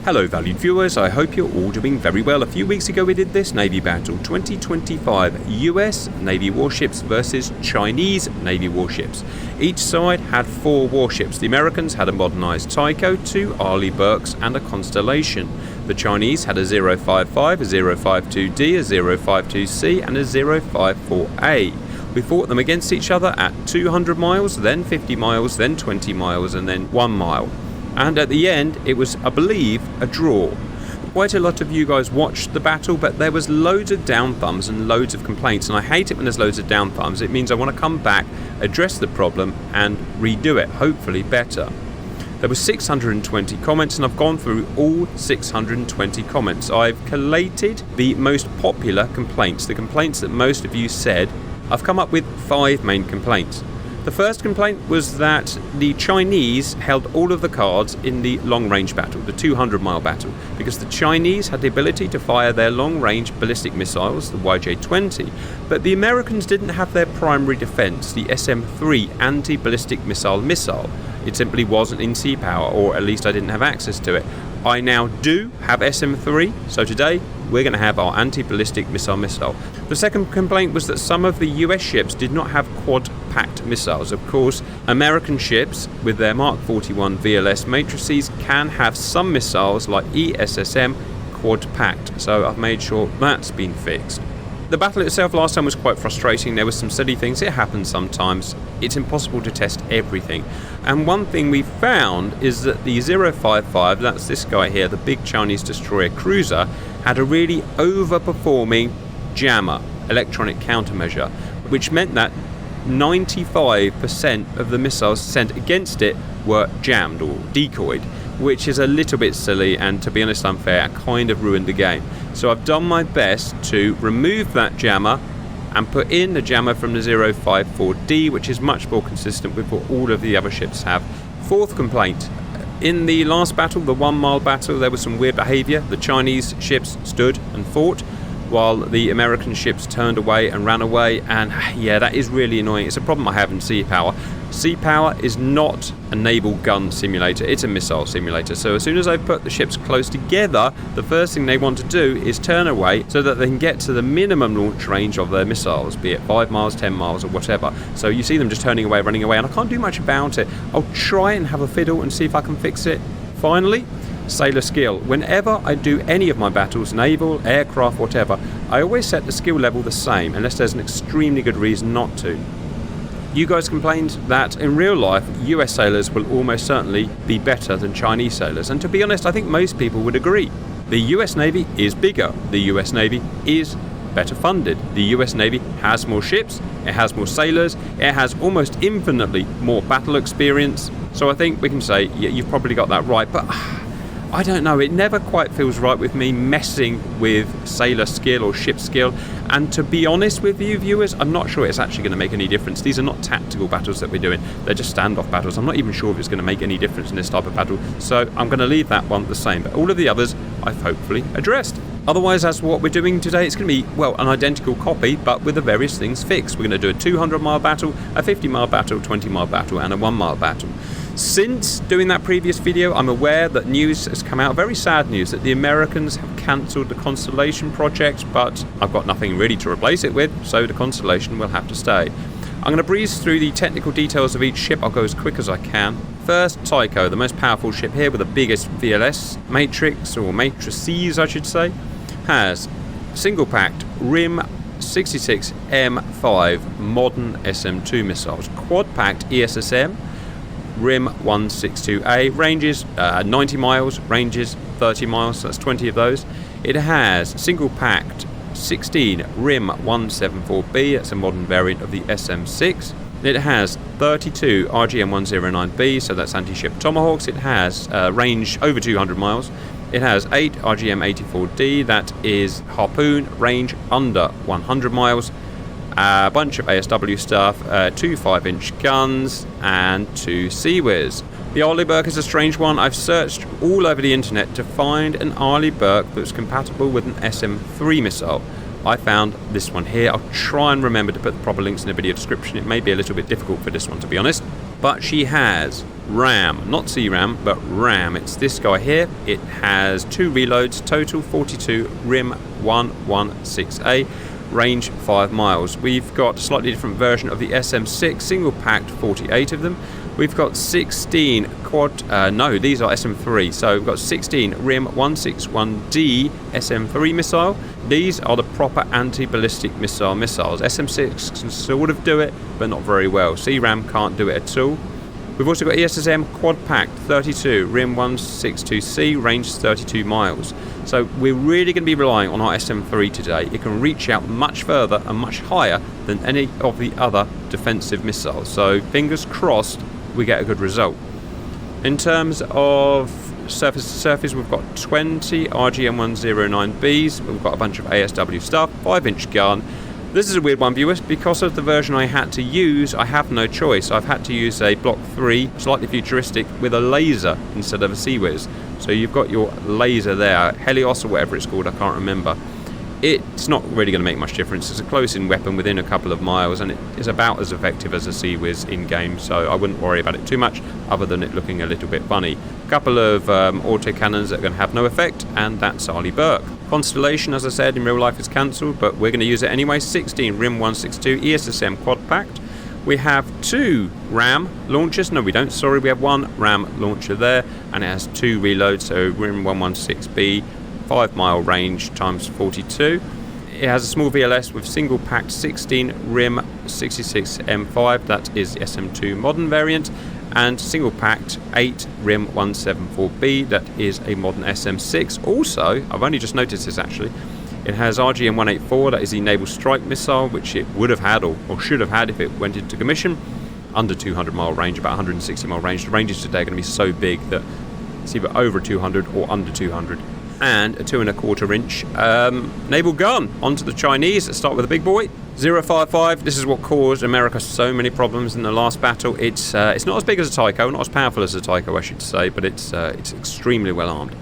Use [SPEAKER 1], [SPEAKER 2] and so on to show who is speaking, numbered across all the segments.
[SPEAKER 1] Hello valued viewers, I hope you're all doing very well. A few weeks ago we did this Navy battle, 2025 US Navy warships versus Chinese Navy warships. Each side had 4 warships. The Americans had a modernised Tycho, 2 Arleigh Burkes and a Constellation. The Chinese had a 055, a 052D, a 052C and a 054A. We fought them against each other at 200 miles, then 50 miles, then 20 miles and then 1 mile. And at the end, it was, I believe, a draw. Quite a lot of you guys watched the battle, but there was loads of down thumbs and loads of complaints. And I hate it when there's loads of down thumbs. It means I want to come back, address the problem, and redo it, hopefully better. There were 620 comments, and I've gone through all 620 comments. I've collated the most popular complaints, the complaints that most of you said. I've come up with 5 main complaints. The first complaint was that the Chinese held all of the cards in the long-range battle, the 200-mile battle, because the Chinese had the ability to fire their long-range ballistic missiles, the YJ-20, but the Americans didn't have their primary defense, the SM-3 anti-ballistic missile. It simply wasn't in sea power, or at least I didn't have access to it. I now do have SM-3, so today we're going to have our anti-ballistic missile. The second complaint was that some of the US ships did not have quad-packed missiles. Of course, American ships with their Mark 41 VLS matrices can have some missiles like ESSM quad-packed, so I've made sure that's been fixed. The battle itself last time was quite frustrating. There were some silly things. It happens sometimes. It's impossible to test everything. And one thing we found is that the 055, that's this guy here, the big Chinese destroyer cruiser, had a really overperforming jammer, electronic countermeasure, which meant that 95% of the missiles sent against it were jammed or decoyed, which is a little bit silly and, to be honest, unfair. Kind of ruined the game. So I've done my best to remove that jammer and put in the jammer from the 054D, which is much more consistent with what all of the other ships have. Fourth complaint. In the last battle, the 1 mile battle, there was some weird behaviour. The Chinese ships stood and fought, while the American ships turned away and ran away, and yeah, that is really annoying. It's a problem I have in sea power. Sea power is not a naval gun simulator, it's a missile simulator. So as soon as I put the ships close together, the first thing they want to do is turn away so that they can get to the minimum launch range of their missiles, be it 5 miles, 10 miles or whatever. So you see them just turning away, running away, and I can't do much about it. I'll try and have a fiddle and see if I can fix it. Finally, sailor skill. Whenever I do any of my battles, naval, aircraft, whatever, I always set the skill level the same, unless there's an extremely good reason not to. You guys complained that in real life, US sailors will almost certainly be better than Chinese sailors, and to be honest, I think most people would agree. The US Navy is bigger, the US Navy is better funded, the US Navy has more ships, it has more sailors, it has almost infinitely more battle experience, so I think we can say, yeah, you've probably got that right, but I don't know, it never quite feels right with me messing with sailor skill or ship skill, and to be honest with you viewers, I'm not sure it's actually going to make any difference. These are not tactical battles that we're doing, they're just standoff battles. I'm not even sure if it's going to make any difference in this type of battle, so I'm going to leave that one the same, but all of the others I've hopefully addressed. Otherwise, as for what we're doing today, it's going to be, well, an identical copy, but with the various things fixed. We're going to do a 200-mile battle, a 50-mile battle, 20-mile battle, and a 1-mile battle. Since doing that previous video, I'm aware that news has come out, very sad news, that the Americans have cancelled the Constellation project, but I've got nothing really to replace it with, so the Constellation will have to stay. I'm going to breeze through the technical details of each ship. I'll go as quick as I can. First, Tycho, the most powerful ship here with the biggest VLS matrix, or matrices I should say, has single-packed RIM 66M5 modern SM-2 missiles, quad-packed ESSM, RIM 162A, ranges 90 miles, ranges 30 miles, so that's 20 of those. It has single-packed 16 RIM 174B, that's a modern variant of the SM-6. It has 32 RGM-109B, so that's anti-ship Tomahawks. It has range over 200 miles. It has 8 RGM-84D, that is Harpoon, range under 100 miles. A bunch of ASW stuff, 2 5-inch guns, and 2 Seawiz. The Arleigh Burke is a strange one. I've searched all over the internet to find an Arleigh Burke that's compatible with an SM-3 missile. I found this one here. I'll try and remember to put the proper links in the video description. It may be a little bit difficult for this one, to be honest. But she has RAM, not CRAM, but RAM. It's this guy here. It has 2 reloads, total 42, rim 116A, range 5 miles. We've got a slightly different version of the SM6, single packed, 48 of them. We've got 16 these are SM3, so we've got 16 RIM 161D SM3 missile. These are the proper anti-ballistic missiles. SM6 can sort of do it, but not very well. CRAM can't do it at all. We've also got ESSM quad packed 32, RIM 162C, range 32 miles. So we're really going to be relying on our SM3 today. It can reach out much further and much higher than any of the other defensive missiles. So fingers crossed we get a good result. In terms of surface to surface, we've got 20 RGM109Bs, we've got a bunch of ASW stuff, 5-inch gun. This is a weird one, viewers. Because of the version I had to use, I have no choice. I've had to use a Block 3, slightly futuristic, with a laser instead of a CIWS. So you've got your laser there, Helios or whatever it's called, I can't remember. It's not really going to make much difference. It's a close-in weapon within a couple of miles, and it is about as effective as a CIWS in-game, so I wouldn't worry about it too much, other than it looking a little bit funny. A couple of autocannons that are going to have no effect, and that's Arleigh Burke. Constellation, as I said, in real life is cancelled, but we're going to use it anyway. 16 RIM 162 ESSM quad packed. We have 2 RAM launchers. No, we don't. Sorry, we have 1 RAM launcher there, and it has 2 reloads, so RIM 116B. 5-mile range times 42. It has a small VLS with single packed 16 RIM 66M5, that is the SM2 modern variant, and single packed 8 RIM 174B, that is a modern SM6. Also, I've only just noticed this actually, it has RGM184, that is the naval strike missile, which it would have had or should have had if it went into commission. Under 200 mile range, about 160 mile range. The ranges today are going to be so big that it's either over 200 or under 200. And a 2¼ inch naval gun. Onto the Chinese. Let's start with the big boy. 055. This is what caused America so many problems in the last battle. It's not as big as a Tycho, not as powerful as a Tycho, I should say, but it's extremely well armed.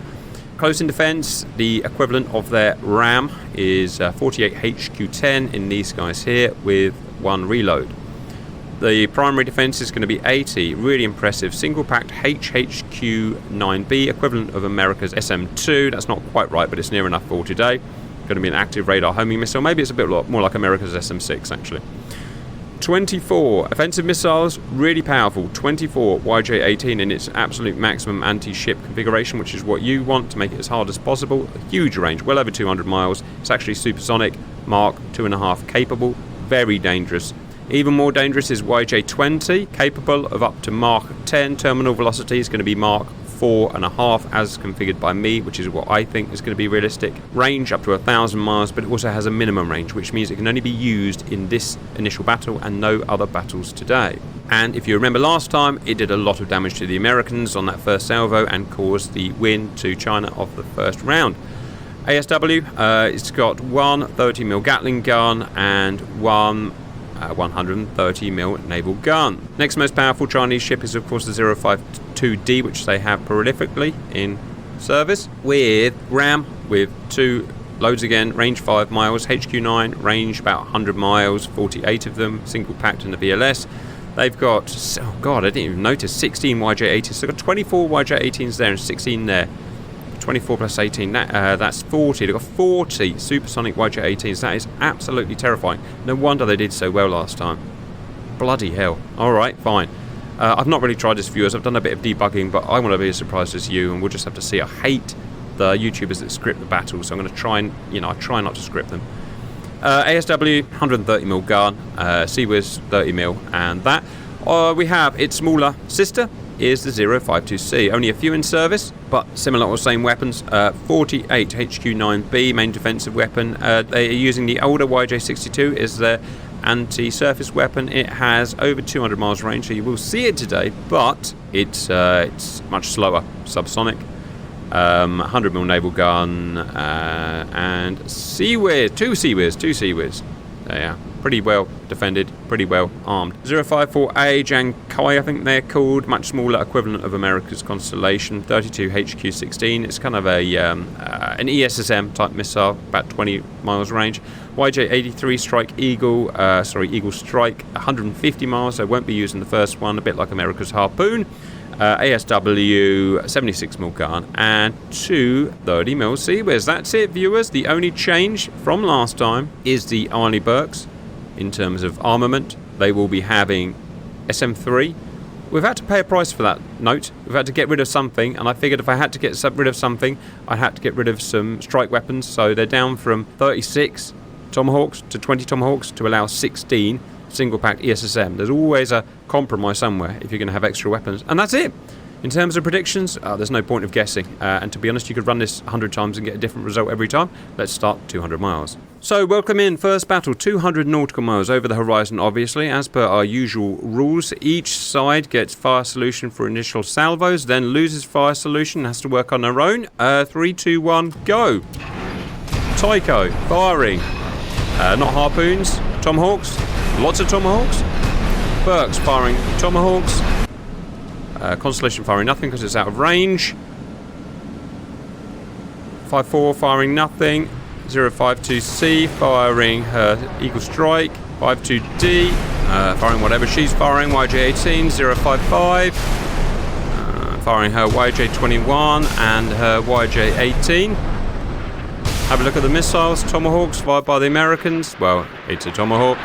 [SPEAKER 1] Close in defense, the equivalent of their RAM is 48 HQ10 in these guys here with 1 reload. The primary defense is going to be 80, really impressive, single-packed HHQ-9B, equivalent of America's SM2. That's not quite right, but it's near enough for today. Going to be an active radar homing missile. Maybe it's a bit more like America's SM6, actually. 24 offensive missiles, really powerful. 24 YJ-18 in its absolute maximum anti-ship configuration, which is what you want to make it as hard as possible. A huge range, well over 200 miles. It's actually supersonic, Mach 2.5 capable, very dangerous. Even more dangerous is YJ-20, capable of up to Mach 10. Terminal velocity is going to be Mach 4.5 as configured by me, which is what I think is going to be realistic. Range up to 1,000 miles, but it also has a minimum range, which means it can only be used in this initial battle and no other battles today. And if you remember last time, it did a lot of damage to the Americans on that first salvo and caused the win to China of the first round. ASW, it's got 1 30mm Gatling gun and 1 130mm naval gun. Next most powerful Chinese ship is of course the 052D, which they have prolifically in service, with RAM with 2 loads again, range 5 miles, HQ9, range about 100 miles, 48 of them, single packed in the VLS. They've got, oh god, I didn't even notice, 16 YJ-18s. So they've got 24 YJ-18s there and 16 there. 24 plus 18, that's 40. They've got 40 supersonic YJ-18s. That is absolutely terrifying. No wonder they did so well last time. Bloody hell. Alright, fine. I've not really tried this, viewers. I've done a bit of debugging, but I want to be as surprised as you, and we'll just have to see. I hate the YouTubers that script the battles, so I'm going to try and, I try not to script them. ASW, 130mm gun, CIWS 30mm, and that. We have its smaller sister, is the 052C. Only a few in service, but similar or same weapons. 48 HQ9B, main defensive weapon. They are using the older YJ-62 as their anti-surface weapon. It has over 200 miles range, so you will see it today, but it's much slower. Subsonic. 100mm naval gun, and CIWS, two CIWS. Yeah, pretty well defended, pretty well armed. 054A Jankai, I think they're called, much smaller, equivalent of America's Constellation. 32 HQ16. It's kind of a an ESSM type missile, about 20 miles range. YJ-83 Strike Eagle, Eagle Strike, 150 miles, so it won't be using the first one, a bit like America's Harpoon. ASW 76mm gun and 2 30mm Seabears. That's it, viewers. The only change from last time is the Arleigh Burkes in terms of armament. They will be having SM3. We've had to pay a price for that, note. We've had to get rid of something, and I figured if I had to get rid of something, I had to get rid of some strike weapons. So they're down from 36 Tomahawks to 20 Tomahawks to allow 16 single-pack ESSM. There's always a compromise somewhere if you're going to have extra weapons. And that's it. In terms of predictions, there's no point of guessing. And to be honest, you could run this 100 times and get a different result every time. Let's start 200 miles. So, welcome in. First battle, 200 nautical miles over the horizon, obviously. As per our usual rules, each side gets fire solution for initial salvos, then loses fire solution, has to work on their own. 3, 2, 1, go. Tycho, firing. Not harpoons, Tomahawks. Lots of Tomahawks. Burke's firing Tomahawks. Constellation firing nothing because it's out of range. 5-4 firing nothing. 052C firing her Eagle Strike. 52D firing whatever she's firing. YJ-18, 055 firing her YJ-21 and her YJ-18. Have a look at the missiles. Tomahawks fired by the Americans. Well, it's a Tomahawk.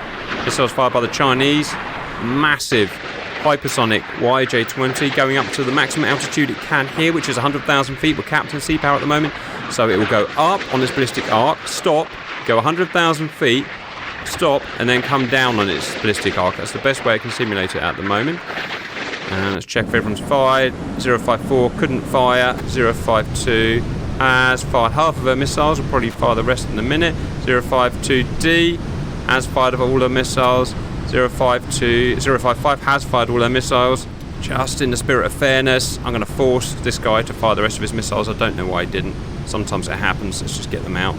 [SPEAKER 1] Missiles fired by the Chinese. Massive hypersonic YJ-20 going up to the maximum altitude it can here, which is 100,000 feet. We're capped in sea power at the moment. So it will go up on this ballistic arc, stop, go 100,000 feet, stop, and then come down on its ballistic arc. That's the best way it can simulate it at the moment. And let's check if everyone's fired. 054 couldn't fire. 052 has fired half of her missiles. We'll probably fire the rest in a minute. 052D has fired all her missiles. 055 has fired all her missiles. Just in the spirit of fairness, I'm going to force this guy to fire the rest of his missiles. I don't know why he didn't. Sometimes it happens. Let's just get them out.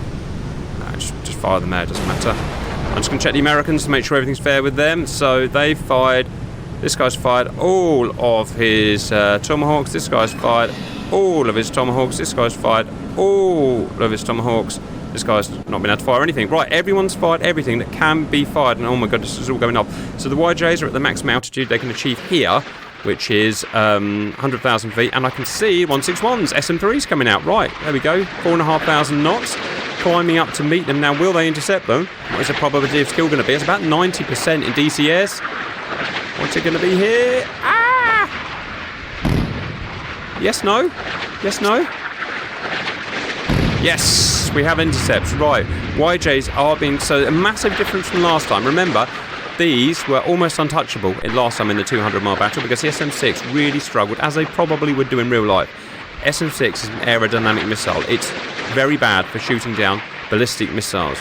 [SPEAKER 1] Just fire them out. It doesn't matter. I'm just going to check the Americans to make sure everything's fair with them. So they fired. This guy's fired all of his Tomahawks. This guy's fired all of his Tomahawks. This guy's fired all of his Tomahawks. This guy's not been able to fire anything. Right, everyone's fired everything that can be fired. And oh my god, this is all going up. So the YJs are at the maximum altitude they can achieve here, which is 100,000 feet. And I can see 161's SM3's coming out. Right, there we go. 4,500 knots. Climbing up to meet them. Now, will they intercept them? What is the probability of skill going to be? It's about 90% in DCS. What's it going to be here? Ah! Yes, no? Yes, no? Yes, we have intercepts. Right, YJs are being... So a massive difference from last time. Remember, these were almost untouchable last time in the 200-mile battle because the SM6 really struggled, as they probably would do in real life. SM6 is an aerodynamic missile. It's very bad for shooting down ballistic missiles.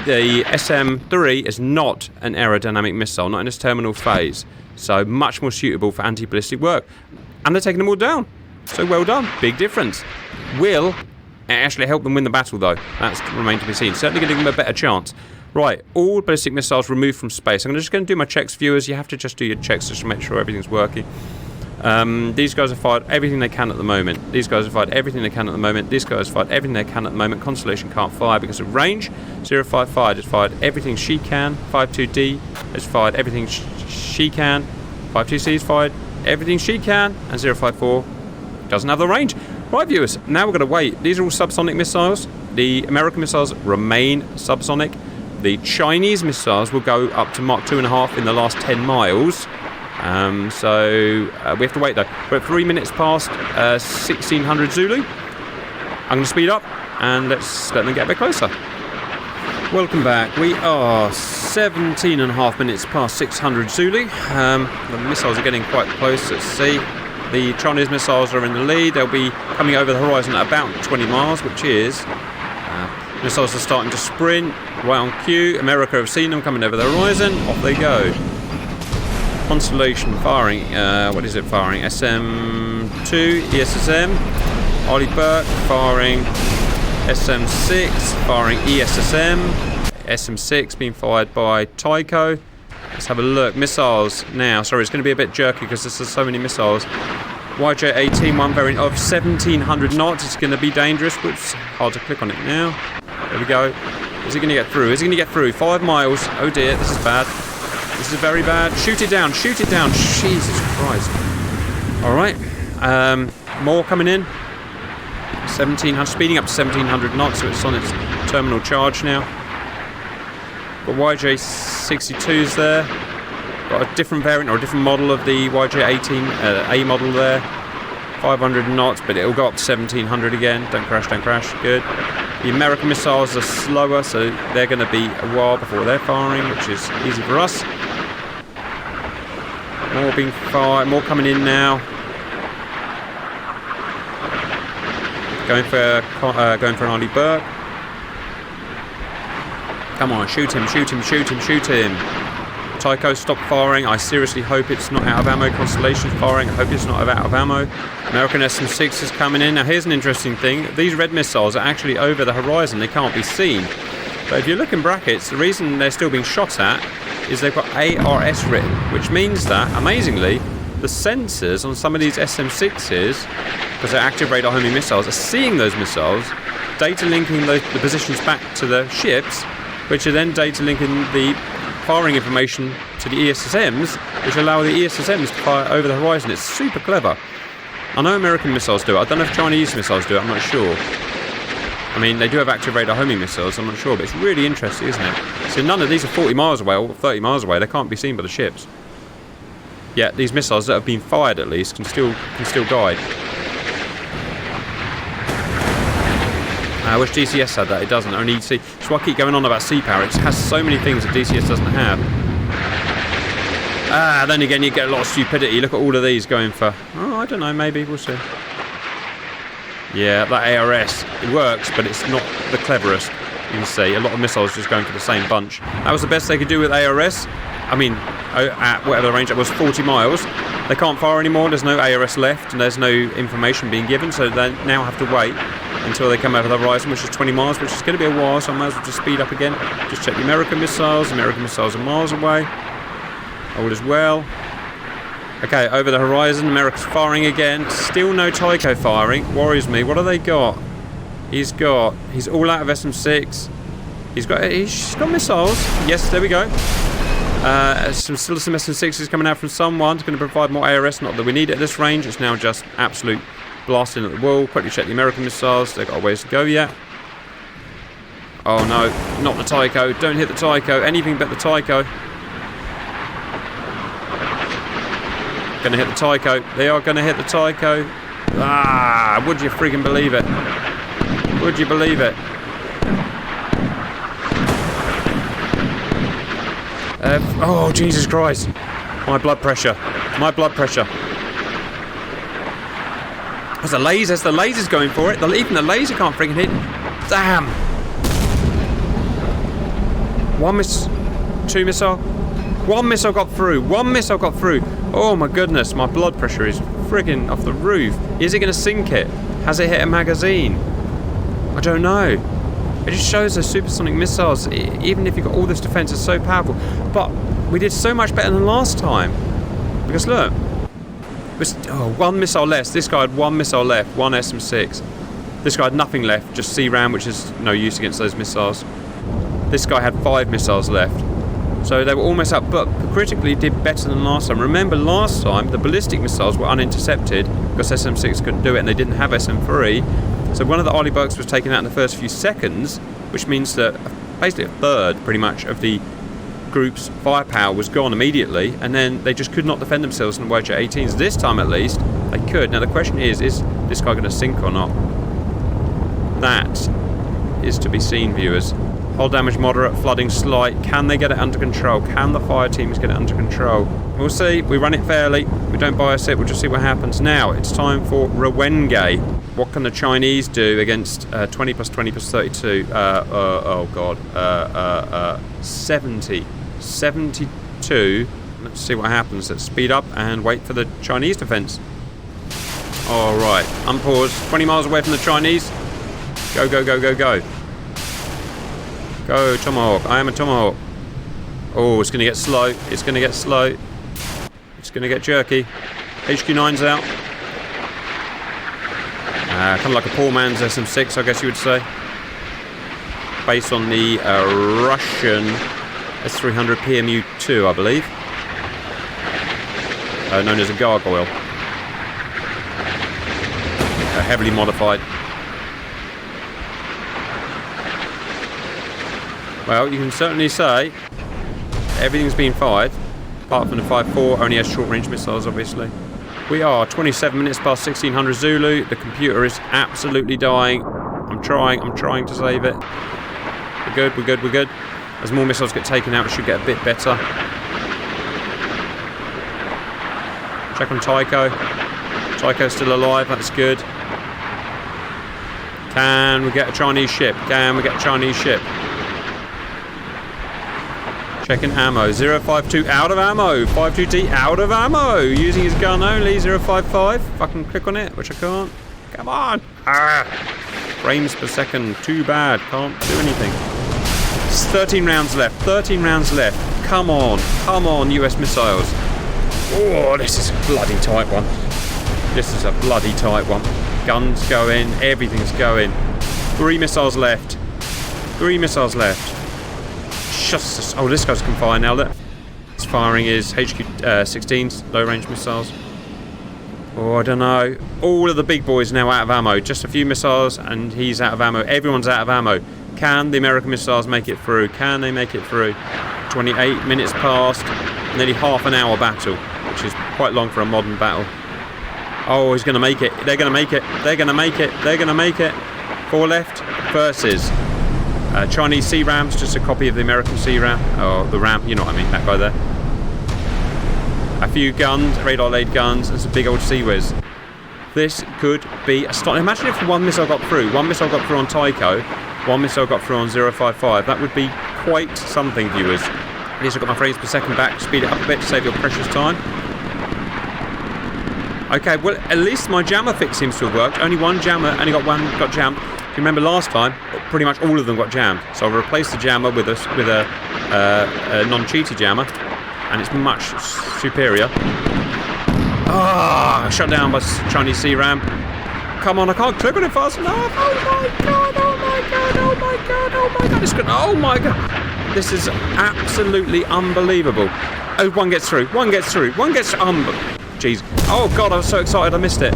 [SPEAKER 1] The SM3 is not an aerodynamic missile, not in its terminal phase, so much more suitable for anti-ballistic work. And they're taking them all down. So well done. Big difference. Will actually help them win the battle, though. That's remained to be seen. Certainly going to give them a better chance. Right, all ballistic missiles removed from space. I'm just going to do my checks, viewers. You have to just do your checks just to make sure everything's working. These guys have fired everything they can at the moment. These guys have fired everything they can at the moment. These guys have fired everything they can at the moment. Constellation can't fire because of range. 055 has fired everything she can. 52D has fired everything she can. 52C has fired everything she can. And 054 doesn't have the range. Right, viewers, now we're going to wait. These are all subsonic missiles. The American missiles remain subsonic. The Chinese missiles will go up to Mach 2.5 in the last 10 miles. So we have to wait though. We're at 3 minutes past 1600 Zulu. I'm going to speed up and let's let them get a bit closer. Welcome back. We are 17.5 minutes past 600 Zulu. The missiles are getting quite close. Let's see. The Chinese missiles are in the lead. They'll be coming over the horizon at about 20 miles, which is... missiles are starting to sprint, right on cue. America have seen them coming over the horizon. Off they go. Constellation firing, what is it firing? SM2, ESSM. Arleigh Burke firing SM6, firing ESSM. SM6 being fired by Tycho. Let's have a look. Missiles now. Sorry, it's going to be a bit jerky because there's so many missiles. YJ-18, one variant of 1700 knots. It's going to be dangerous. Whoops, hard to click on it now. There we go. Is he going to get through? Is he going to get through? 5 miles. Oh dear, this is bad. This is very bad. Shoot it down, shoot it down. Jesus Christ. Alright. More coming in. 1700, speeding up to 1700 knots, so it's on its terminal charge now. Got YJ-62s there. Got a different variant or a different model of the YJ-18 A model there. 500 knots, but it'll go up to 1700 again. Don't crash, don't crash. Good. The American missiles are slower, so they're going to be a while before they're firing, which is easy for us. More being fired, more coming in now. Going for an Arleigh Burke. Come on, shoot him, shoot him, shoot him, shoot him. Tycho, stop firing. I seriously hope it's not out of ammo. Constellation's firing. I hope it's not out of ammo. American SM-6 is coming in. Now here's an interesting thing. These red missiles are actually over the horizon. They can't be seen. But if you look in brackets, the reason they're still being shot at is they've got ARS written, which means that, amazingly, the sensors on some of these SM-6s, because they're active radar homing missiles, are seeing those missiles, data linking the positions back to the ships, which are then data linking the firing information to the ESSMs, which allow the ESSMs to fire over the horizon. It's super clever. I know American missiles do it. I don't know if Chinese missiles do it. I'm not sure. I mean, they do have active radar homing missiles. I'm not sure, but it's really interesting, isn't it? So none of these are 40 miles away or 30 miles away. They can't be seen by the ships. Yet these missiles that have been fired, at least, can still guide. I wish DCS had that. It doesn't. Only see. So I keep going on about sea power. It has so many things that DCS doesn't have. Then again, you get a lot of stupidity. Look at all of these going for. Oh, I don't know. Maybe we'll see. Yeah, that ARS, it works, but it's not the cleverest. You can see a lot of missiles just going for the same bunch. That was the best they could do with ARS. I mean, at whatever the range that was, 40 miles. They can't fire anymore. There's no ARS left, and there's no information being given, so they now have to wait until they come over the horizon, which is 20 miles, which is going to be a while, so I might as well just speed up again. Just check the American missiles. American missiles are miles away. All is well. Okay, over the horizon, America's firing again. Still no Tycho firing. Worries me. What have they got? He's all out of SM-6. He's got missiles. Yes, there we go. Still some SM-6s coming out from someone. It's going to provide more ARS. Not that we need it at this range. It's now just absolute blasting at the wall. Quickly check the American missiles. They've got a ways to go yet. Oh no, not the Tycho. Don't hit the Tycho. Anything but the Tycho. Going to hit the Tycho. They are going to hit the Tycho. Ah, would you freaking believe it? Would you believe it? Oh, Jesus Christ. My blood pressure. My blood pressure. There's the lasers. The laser's going for it. Even the laser can't freaking hit. Damn. Two missile. One missile got through. One missile got through. Oh my goodness. My blood pressure is friggin' off the roof. Is it going to sink it? Has it hit a magazine? I don't know. It just shows those supersonic missiles, even if you've got all this defense, is so powerful. But we did so much better than last time. Because look, one missile less. This guy had one missile left, one SM-6. This guy had nothing left, just C-RAM, which is no use against those missiles. This guy had 5 missiles left. So they were almost up, but critically did better than last time. Remember last time, the ballistic missiles were unintercepted because SM-6 couldn't do it and they didn't have SM-3. So one of the Arleigh Burkes was taken out in the first few seconds, which means that basically a third, pretty much, of the group's firepower was gone immediately, and then they just could not defend themselves in the YJ-18s. This time, at least, they could. Now the question is this guy going to sink or not? That is to be seen, viewers. Hull damage moderate, flooding slight. Can they get it under control? Can the fire teams get it under control? We'll see. We run it fairly. We don't bias it. We'll just see what happens. Now, it's time for Rwenge. What can the Chinese do against 20 plus 20 plus 32? Oh, God. 70. 72. Let's see what happens. Let's speed up and wait for the Chinese defense. All right. Unpause. 20 miles away from the Chinese. Go, go, go, go, go. Go, Tomahawk. I am a Tomahawk. Oh, it's going to get slow. It's going to get slow. It's going to get jerky. HQ9's out. Kind of like a poor man's SM6, I guess you would say. Based on the Russian S300 PMU-2, I believe. Known as a gargoyle. Heavily modified. Well, you can certainly say everything's been fired, apart from the 5.4, only has short-range missiles, obviously. We are 27 minutes past 1600 Zulu. The computer is absolutely dying. I'm trying to save it. We're good. As more missiles get taken out, it should get a bit better. Check on Tycho. Tycho's still alive, that's good. Can we get a Chinese ship? Checking ammo. 052 out of ammo. 52T out of ammo. Using his gun only. 055. Fucking click on it, which I can't. Come on. Frames per second. Too bad. Can't do anything. It's 13 rounds left. Come on, US missiles. Oh, this is a bloody tight one. Guns going, everything's going. 3 missiles left. Just, oh, this guy's can fire now. Look, it's firing his HQ-16s, low-range missiles. Oh, I don't know. All of the big boys now out of ammo. Just a few missiles, and he's out of ammo. Everyone's out of ammo. Can the American missiles make it through? 28 minutes past. Nearly half an hour battle, which is quite long for a modern battle. Oh, he's going to make it. They're going to make it. 4 left versus Chinese C-Rams, just a copy of the American C-Ram. Oh, the Ram, you know what I mean, that guy there. A few guns, radar-laid guns, and some big old Sea-Whiz. This could be a start. Imagine if one missile got through. One missile got through on Tycho, one missile got through on 055. That would be quite something, viewers. At least I've got my frames per second back. Speed it up a bit to save your precious time. Okay, well, at least my jammer fix seems to have worked. Only one jammer, got jammed. If you remember last time, pretty much all of them got jammed. So I've replaced the jammer with a non-cheaty jammer, and it's much superior. Shut down by Chinese C-Ram. Come on, I can't click on it fast enough. Oh my god. This is absolutely unbelievable. Oh, one gets through. Jeez. Oh god, I was so excited I missed it.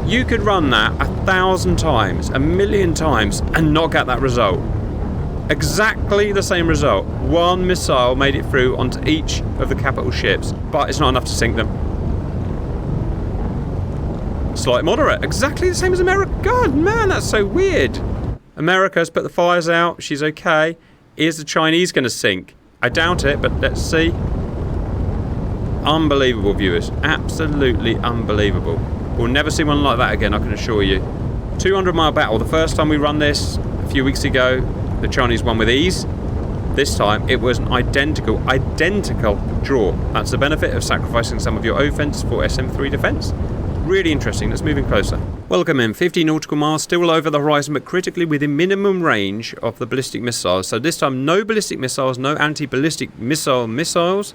[SPEAKER 1] You could run that 1,000 times, 1,000,000 times, and not get that result. Exactly the same result. One missile made it through onto each of the capital ships, but it's not enough to sink them. Slight moderate. Exactly the same as America. God, man, that's so weird. America's put the fires out. She's okay. Is the Chinese going to sink? I doubt it, but let's see. Unbelievable, viewers. Absolutely unbelievable. We'll never see one like that again, I can assure you. 200-mile battle. The first time we run this, a few weeks ago, the Chinese won with ease. This time, it was an identical draw. That's the benefit of sacrificing some of your offense for SM3 defense. Really interesting. Let's move in closer. Welcome in. 50 nautical miles, still over the horizon, but critically within minimum range of the ballistic missiles. So this time, no ballistic missiles, no anti-ballistic missiles.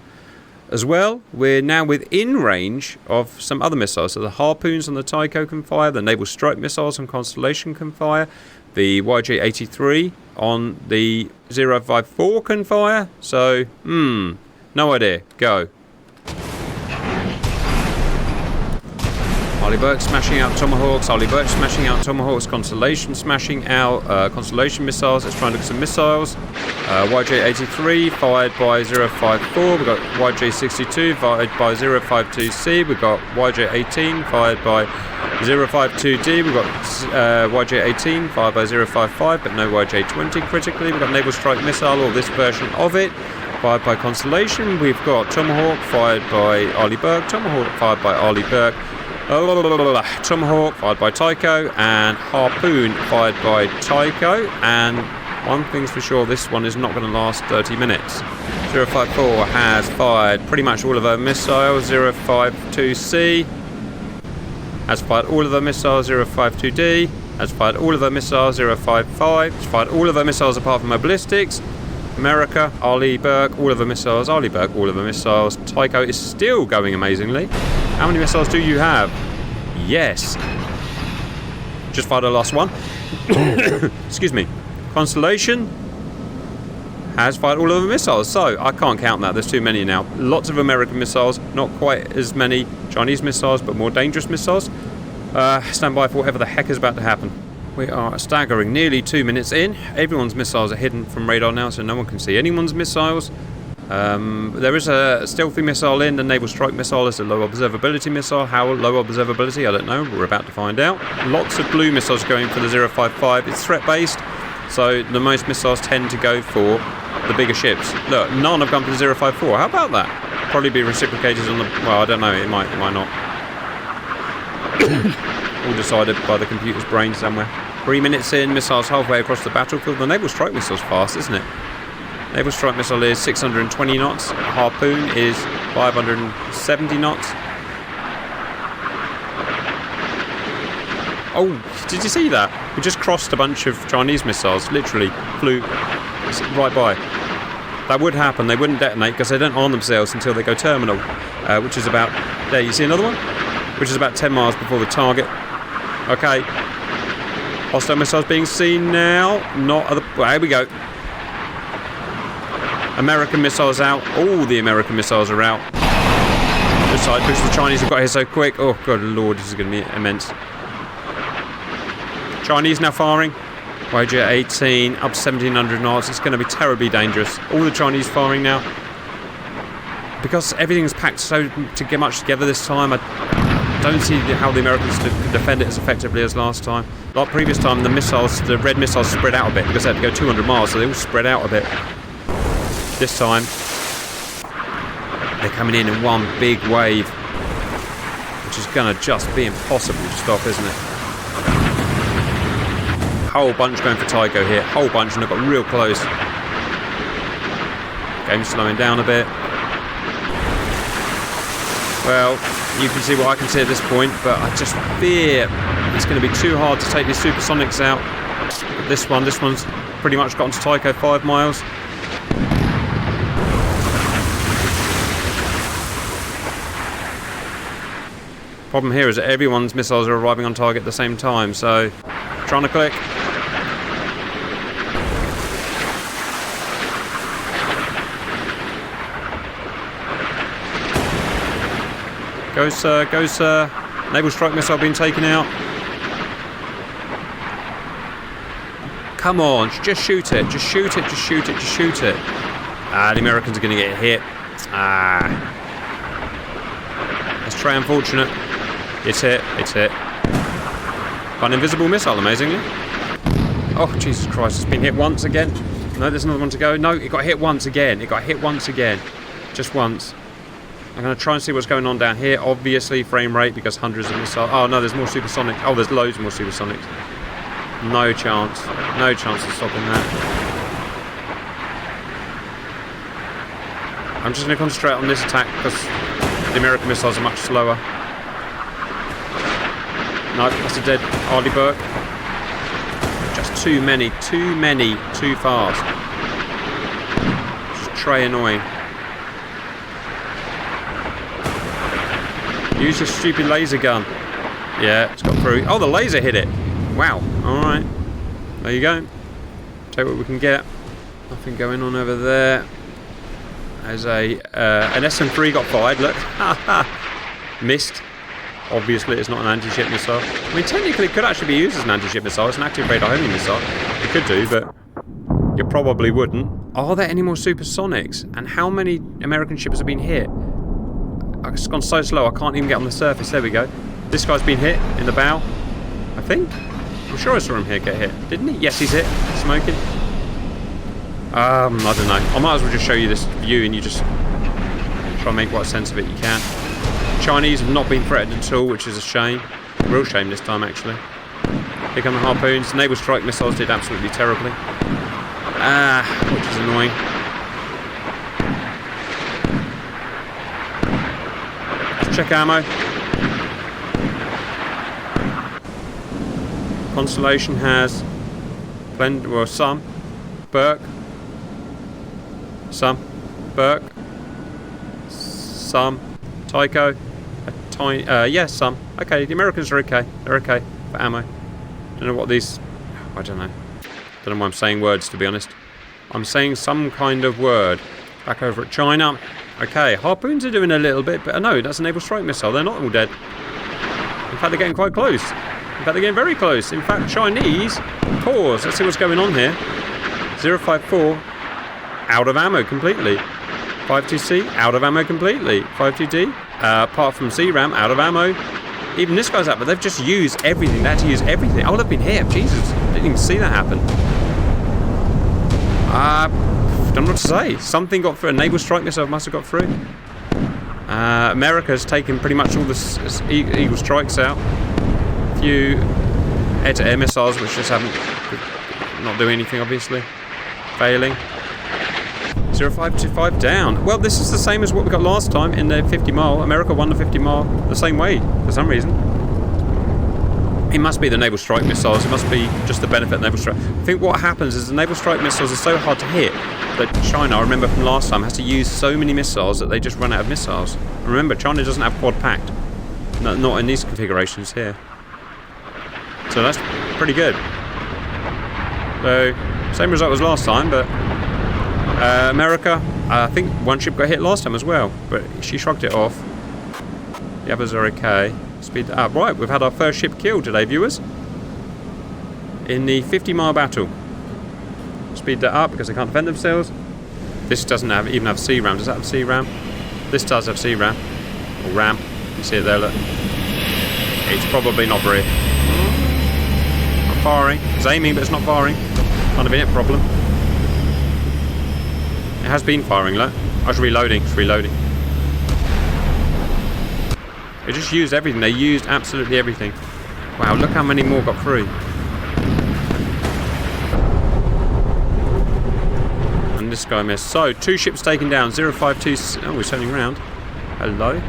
[SPEAKER 1] As well, we're now within range of some other missiles. So the harpoons on the Tycho can fire, the naval strike missiles on Constellation can fire, the YJ-83 on the 054 can fire. So, no idea. Go. Arleigh Burke smashing out Tomahawks. Constellation smashing out Constellation missiles. Let's try and look at some missiles. YJ-83 fired by 054. We've got YJ-62 fired by 052C. We've got YJ-18 fired by 052D. We've got YJ-18 fired by 055, but no YJ-20 critically. We've got naval strike missile, or this version of it, fired by Constellation. We've got Tomahawk fired by Arleigh Burke. Tomahawk fired by Tycho, and Harpoon fired by Tycho. And one thing's for sure, this one is not going to last 30 minutes. 054 has fired pretty much all of her missiles. 052C has fired all of her missiles. 052D has fired all of her missiles. 055 has fired all of her missiles apart from her ballistics. America, Arleigh Burke, all of her missiles. Arleigh Burke, all of her missiles. Tycho is still going amazingly. How many missiles do you have? Yes. Just fired the last one. Excuse me. Constellation has fired all of the missiles, so I can't count that. There's too many now. Lots of American missiles, not quite as many Chinese missiles, but more dangerous missiles. Stand by for whatever the heck is about to happen. We are staggering nearly 2 minutes in. Everyone's missiles are hidden from radar now, so no one can see anyone's missiles. There is a stealthy missile in. The naval strike missile is a low observability missile. How low observability, I don't know. We're about to find out. Lots of blue missiles going for the 055. It's threat based, so the most missiles tend to go for the bigger ships. Look, none have gone for the 054. How about that? Probably be reciprocated on the... well, I don't know. It might not. All decided by the computer's brain somewhere. 3 minutes in, missiles halfway across the battlefield. The naval strike missile's fast, isn't it? Naval strike missile is 620 knots. Harpoon is 570 knots. Oh, did you see that? We just crossed a bunch of Chinese missiles. Literally flew right by. That would happen. They wouldn't detonate because they don't arm themselves until they go terminal, which is about... there, you see another one? Which is about 10 miles before the target. Okay. Hostile missiles being seen now. Not at the... well, here we go. American missiles out. All the American missiles are out. Good side, because the Chinese have got here so quick. Oh, God lord, this is going to be immense. Chinese now firing. YJ 18, up 1700 knots. It's going to be terribly dangerous. All the Chinese firing now. Because everything's packed so to get much together this time, I don't see how the Americans could defend it as effectively as last time. Like previous time, the missiles, the red missiles spread out a bit because they had to go 200 miles, so they all spread out a bit. This time, they're coming in one big wave, which is going to just be impossible to stop, isn't it? Whole bunch going for Tycho here, whole bunch, and they've got real close. Game's slowing down a bit. Well, you can see what I can see at this point, but I just fear it's going to be too hard to take these supersonics out. This one's pretty much gotten to Tycho 5 miles. Problem here is that everyone's missiles are arriving on target at the same time, so trying to click. Go sir, go sir. Naval strike missile being taken out. Come on, just shoot it, just shoot it, just shoot it, just shoot it. Ah, the Americans are going to get hit. Ah. That's very unfortunate. It's hit, it's hit. Got an invisible missile, amazingly. Oh, Jesus Christ, it's been hit once again. No, there's another one to go. No, it got hit once again. It got hit once again. Just once. I'm going to try and see what's going on down here. Obviously, frame rate, because hundreds of missiles. Oh, no, there's more supersonic. Oh, there's loads more supersonics. No chance. No chance of stopping that. I'm just going to concentrate on this attack, because the American missiles are much slower. No, that's a dead Arleigh Burke. Just too many, too fast. Just Trey annoying. Use your stupid laser gun. Yeah, it's got through. Oh, the laser hit it. Wow. Alright. There you go. Take what we can get. Nothing going on over there. There's an SM-3 got fired. Look. Missed. Obviously, it's not an anti-ship missile. I mean, technically, it could actually be used as an anti-ship missile. It's an active radar-only missile. You could do, but you probably wouldn't. Are there any more supersonics? And how many American ships have been hit? It's gone so slow, I can't even get on the surface. There we go. This guy's been hit in the bow, I think. I'm sure I saw him here get hit. Didn't he? Yes, he's hit. Smoking. I don't know. I might as well just show you this view and you just try and make what sense of it you can. Chinese have not been threatened at all, which is a shame. Real shame this time, actually. Here come the harpoons. Naval strike missiles did absolutely terribly. Which is annoying. Let's check ammo. Constellation has plenty, well, some. Burke. Some. Burke. Some. Tycho. A tiny... yes, some. Okay, the Americans are okay. They're okay for ammo. Don't know what these... I don't know. Don't know why I'm saying words, to be honest. I'm saying some kind of word. Back over at China. Okay, harpoons are doing a little bit, but no, that's a naval strike missile. They're not all dead. In fact, they're getting quite close. In fact, they're getting very close. In fact, Chinese... Pause. Let's see what's going on here. 054. Out of ammo completely. 52C, out of ammo completely. 52D, apart from CRAM, out of ammo. Even this guy's out, but they've just used everything. They had to use everything. Oh, they've been hit. Jesus, didn't even see that happen. Don't know what to say. Something got through. A naval strike missile must have got through. America's taken pretty much all the Eagle strikes out. A few air-to-air missiles, which just haven't... not doing anything, obviously. Failing. 0525 down. Well, this is the same as what we got last time in the 50 mile. America won the 50 mile the same way, for some reason. It must be the naval strike missiles. It must be just the benefit of naval strike. I think what happens is the naval strike missiles are so hard to hit that China, I remember from last time, has to use so many missiles that they just run out of missiles. And remember, China doesn't have quad packed. No, not in these configurations here. So that's pretty good. So, same result as last time, but America, I think one ship got hit last time as well, but she shrugged it off. The others are okay. Speed that up. Right, we've had our first ship killed today, viewers. In the 50-mile battle. Speed that up because they can't defend themselves. This doesn't even have CRAM. Does that have CRAM? This does have CRAM. Or RAM. You can see it there, look. It's probably not very... Not firing. It's aiming, but it's not firing. Kind of a problem. It has been firing, look. I was reloading. It's reloading. They just used everything. They used absolutely everything. Wow, look how many more got through. And this guy missed. So, 2 ships taken down. 052... Oh, we're turning around. Hello.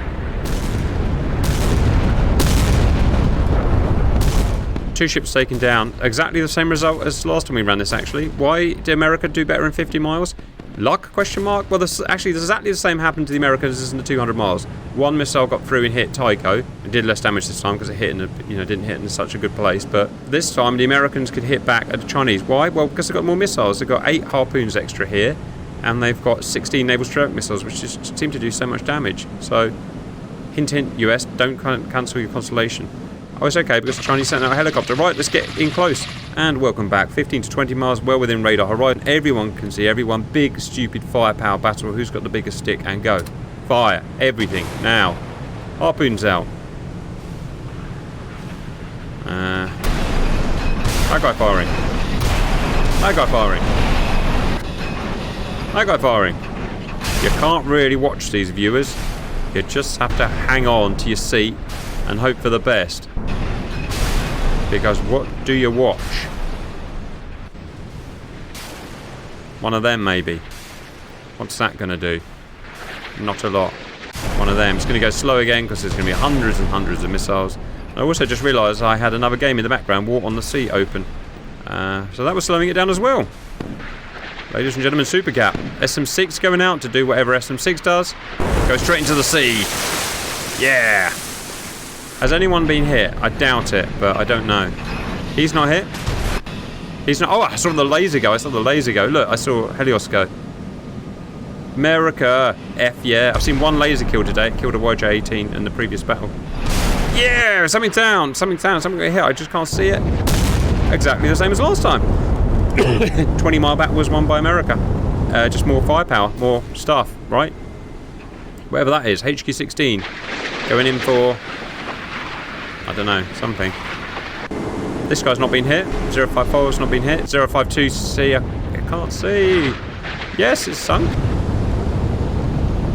[SPEAKER 1] 2 ships taken down. Exactly the same result as last time we ran this, actually. Why did America do better in 50 miles? Luck, question mark? Well, actually, exactly the same happened to the Americans as in the 200 miles. One missile got through and hit Tycho. It did less damage this time because it hit in didn't hit in such a good place. But this time, the Americans could hit back at the Chinese. Why? Well, because they've got more missiles. They've got 8 harpoons extra here, and they've got 16 naval strike missiles, which just seem to do so much damage. So, hint, hint, US, don't cancel your Constellation. Oh, it's okay because the Chinese sent out a helicopter. Right, let's get in close. And welcome back. 15 to 20 miles, well within radar horizon. Everyone can see everyone. Big, stupid firepower battle. Who's got the biggest stick? And go. Fire. Everything. Now. Harpoons out. That guy firing. That guy firing. That guy firing. You can't really watch these, viewers. You just have to hang on to your seat and hope for the best. Because what do you watch? One of them, maybe. What's that going to do? Not a lot. One of them. It's going to go slow again because there's going to be hundreds and hundreds of missiles. I also just realised I had another game in the background, War on the Sea, open. So that was slowing it down as well. Ladies and gentlemen, Super Cap. SM6 going out to do whatever SM6 does. Go straight into the sea. Yeah. Has anyone been hit? I doubt it, but I don't know. He's not hit. He's not. Oh, I saw the laser go. I saw the laser go. Look, I saw Helios go. America. F yeah. I've seen one laser kill today. It killed a YJ-18 in the previous battle. Yeah, something down. Something down. Something got hit. I just can't see it. Exactly the same as last time. 20-mile battle was won by America. Just more firepower, more stuff, right? Whatever that is. HQ-16 going in for, I don't know, something. This guy's not been hit. 054's not been hit. 052C, I can't see. Yes, it's sunk.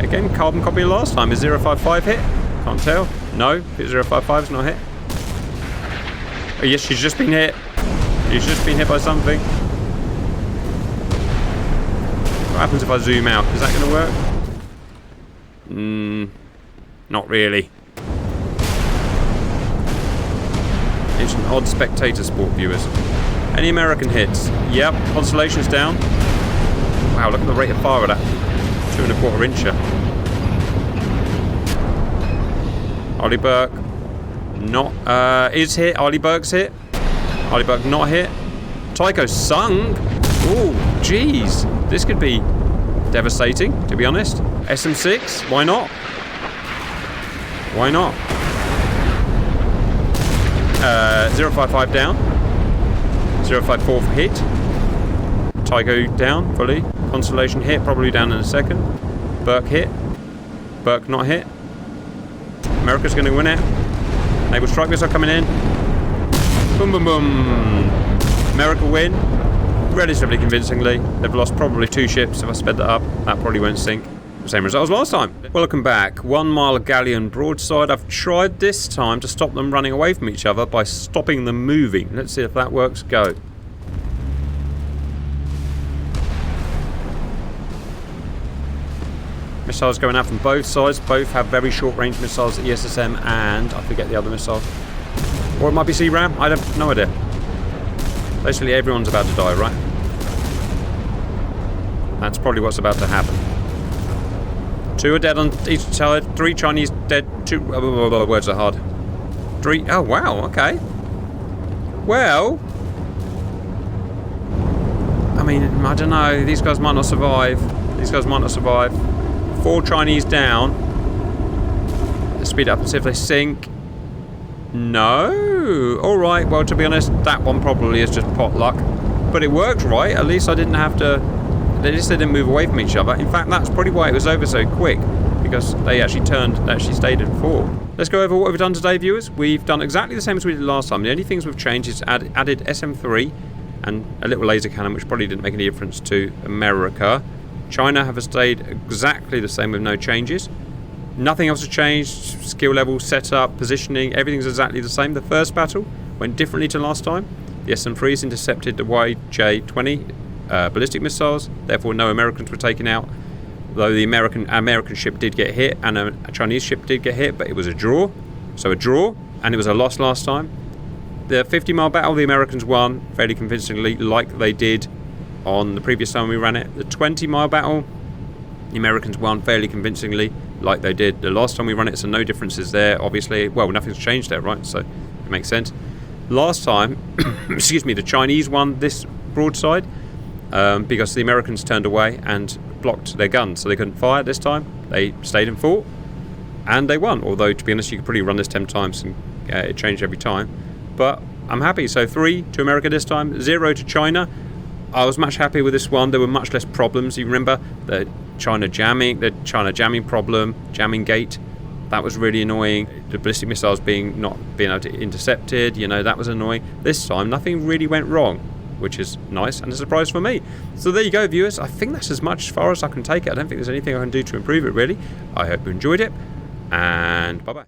[SPEAKER 1] Again, carbon copy last time. Is 055 hit? Can't tell. No, 055's not hit. Oh yes, she's just been hit. She's just been hit by something. What happens if I zoom out? Is that going to work? Not really. It's an odd spectator sport, viewers. Any American hits? Yep, Constellation's down. Wow, look at the rate of fire of that 2¼ incher. Arleigh Burke not is hit. Arleigh Burke's hit. Arleigh Burke not hit. Tycho sunk. Oh, jeez. This could be devastating, to be honest. SM6, why not? Why not? 055 down. 054 hit. Tycho down fully. Constellation hit, probably down in a second. Burke hit. Burke not hit. America's going to win it. Naval strike missiles coming in. Boom, boom, boom. America win. Relatively convincingly. They've lost probably 2 ships. If I sped that up, that probably won't sink. The same result as last time. Welcome back. 1 mile galleon broadside. I've tried this time to stop them running away from each other by stopping them moving. Let's see if that works. Go. Missiles going out from both sides. Both have very short range missiles, ESSM and I forget the other missile. Or it might be CRAM. I have no idea. Basically everyone's about to die, right? That's probably what's about to happen. 2 are dead on each side. 3 Chinese dead. 2 words are hard. 3. Oh wow. Okay. Well, I mean, I don't know. These guys might not survive. These guys might not survive. 4 Chinese down. Let's speed up and see if they sink. No. Alright, well, to be honest, that one probably is just pot luck. But it worked, right? At least I didn't have to... At least they didn't move away from each other. In fact, that's probably why it was over so quick. Because they actually stayed in 4. Let's go over what we've done today, viewers. We've done exactly the same as we did last time. The only things we've changed is added SM3 and a little laser cannon, which probably didn't make any difference to America. China have stayed exactly the same with no changes. Nothing else has changed. Skill level, setup, positioning, everything's exactly the same. The first battle went differently to last time. The SM3s intercepted the YJ-20 ballistic missiles. Therefore, no Americans were taken out. Though the American ship did get hit and a Chinese ship did get hit, but it was a draw. So a draw, and it was a loss last time. The 50-mile battle, the Americans won fairly convincingly, like they did on the previous time we ran it. The 20-mile battle, the Americans won fairly convincingly, like they did the last time we ran it, so no differences there, obviously. Well, nothing's changed there, right? So it makes sense. Last time, excuse me, the Chinese won this broadside because the Americans turned away and blocked their guns, so they couldn't fire this time. They stayed and fought, and they won. Although, to be honest, you could probably run this 10 times and it changed every time. But I'm happy. So 3 to America this time, 0 to China. I was much happier with this one. There were much less problems. You remember the China jamming problem, jamming gate. That was really annoying. The ballistic missiles not being able to intercepted, you know, that was annoying. This time, nothing really went wrong, which is nice and a surprise for me. So there you go, viewers. I think that's as far as I can take it. I don't think there's anything I can do to improve it, really. I hope you enjoyed it, and bye-bye.